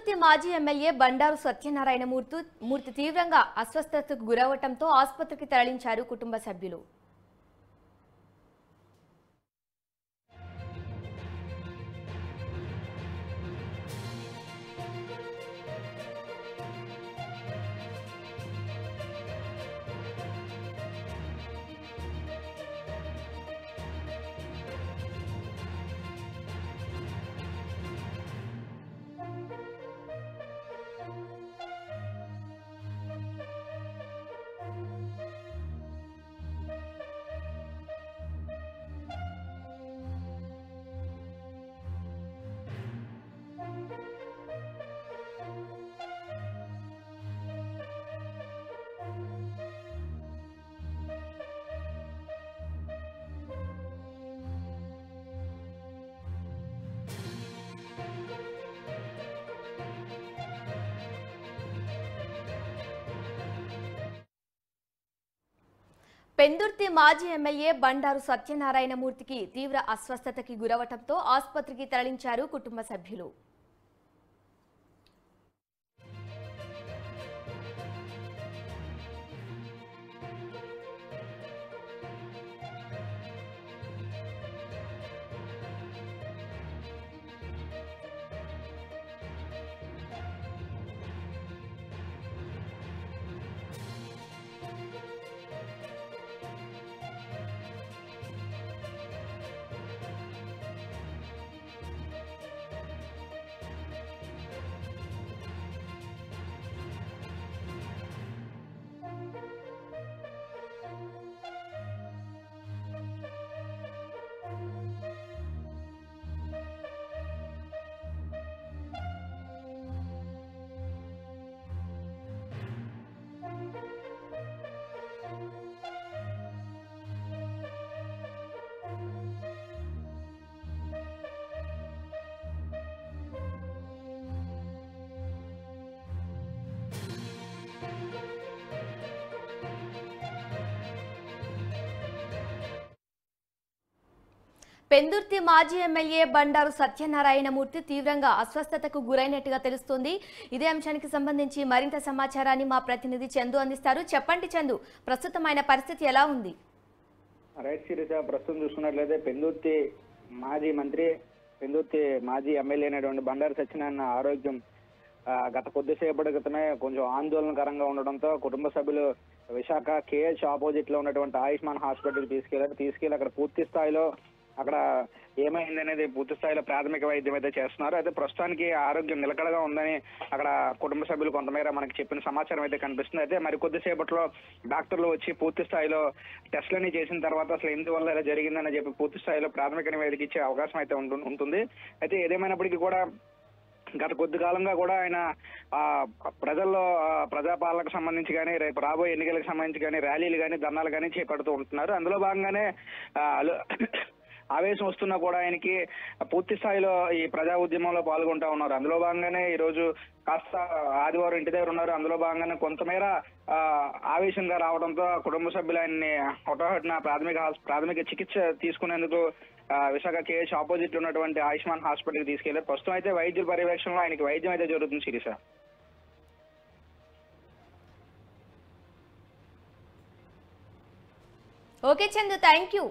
పెందుర్తి మాజీ ఎమ్మెల్యే బండారు సత్యనారాయణ మూర్తి తీవ్రంగా అస్వస్థతకు గురవడంతో ఆసుపత్రికి తరలించారు కుటుంబ సభ్యులు. పెందుర్తి మాజీ ఎమ్మెల్యే బండారు సత్యనారాయణ మూర్తికి తీవ్ర అస్వస్థతకి గురవడంతో ఆసుపత్రికి తరలించారు కుటుంబ సభ్యులు. పెందుర్తి మాజీ ఎమ్మెల్యే బండారు సత్యనారాయణ మూర్తి తీవ్రంగా అస్వస్థతకు గురైనట్టుగా తెలుస్తోంది. ఇదే అంశానికి సంబంధించి మరింత సమాచారాన్ని మా ప్రతినిధి చందు అందిస్తారు. చెప్పండి చందు, ప్రస్తుతం ఆయన పరిస్థితి ఎలా ఉంది? రైట్ సిరీస్, ప్రస్తుతం చూసుకున్నట్లయితే పెందుర్తి మాజీ మంత్రి, పెందుర్తి మాజీ ఎమ్మెల్యే అయినటువంటి బండారు సత్యనారాయణ ఆరోగ్యం గత కొద్దిసేపటి క్రితమే కొంచెం ఆందోళనకరంగా ఉండడంతో కుటుంబ సభ్యులు విశాఖ కేఎచ్ ఆపోజిట్ లో ఉన్నటువంటి ఆయుష్మాన్ హాస్పిటల్ తీసుకెళ్లి అక్కడ పూర్తి స్థాయిలో అక్కడ ఏమైంది అనేది పూర్తి స్థాయిలో ప్రాథమిక వైద్యం అయితే చేస్తున్నారు. అయితే ప్రస్తుతానికి ఆరోగ్యం నిలకడగా ఉందని అక్కడ కుటుంబ సభ్యులు కొంతమేర మనకి చెప్పిన సమాచారం అయితే కనిపిస్తుంది. అయితే మరి కొద్దిసేపట్లో డాక్టర్లు వచ్చి పూర్తి స్థాయిలో టెస్టులని చేసిన తర్వాత అసలు ఎందువల్ల ఇలా జరిగిందని చెప్పి పూర్తి స్థాయిలో ప్రాథమిక నివేదిక ఇచ్చే అవకాశం అయితే ఉంటుంది. అయితే ఏదేమైనప్పటికీ కూడా గత కొద్ది కాలంగా కూడా ఆయన ప్రజల్లో ప్రజాపాలనకు సంబంధించి కానీ రేపు రాబోయే ఎన్నికలకు సంబంధించి కానీ ర్యాలీలు కానీ ధర్నాలు కానీ చేపడుతూ ఉంటున్నారు. అందులో భాగంగానే ఆవేశం వస్తున్నా కూడా ఆయనకి పూర్తి స్థాయిలో ఈ ప్రజా ఉద్యమంలో పాల్గొంటా ఉన్నారు. అందులో భాగంగానే ఈ రోజు కాస్త ఆదివారం ఇంటి దగ్గర ఉన్నారు. అందులో భాగంగానే కొంతమేర ఆవేశంగా రావడంతో కుటుంబ సభ్యులు ఆయన్ని హొటాహొటిన ప్రాథమిక చికిత్స తీసుకునేందుకు విశాఖ కేఎచ్ ఆపోజిట్ ఉన్నటువంటి ఆయుష్మాన్ హాస్పిటల్కి తీసుకెళ్లారు. ప్రస్తుతం అయితే వైద్యుల పర్యవేక్షణలో ఆయనకి వైద్యం అయితే జరుగుతుంది. Shirisha. Okay Chandu, thank you.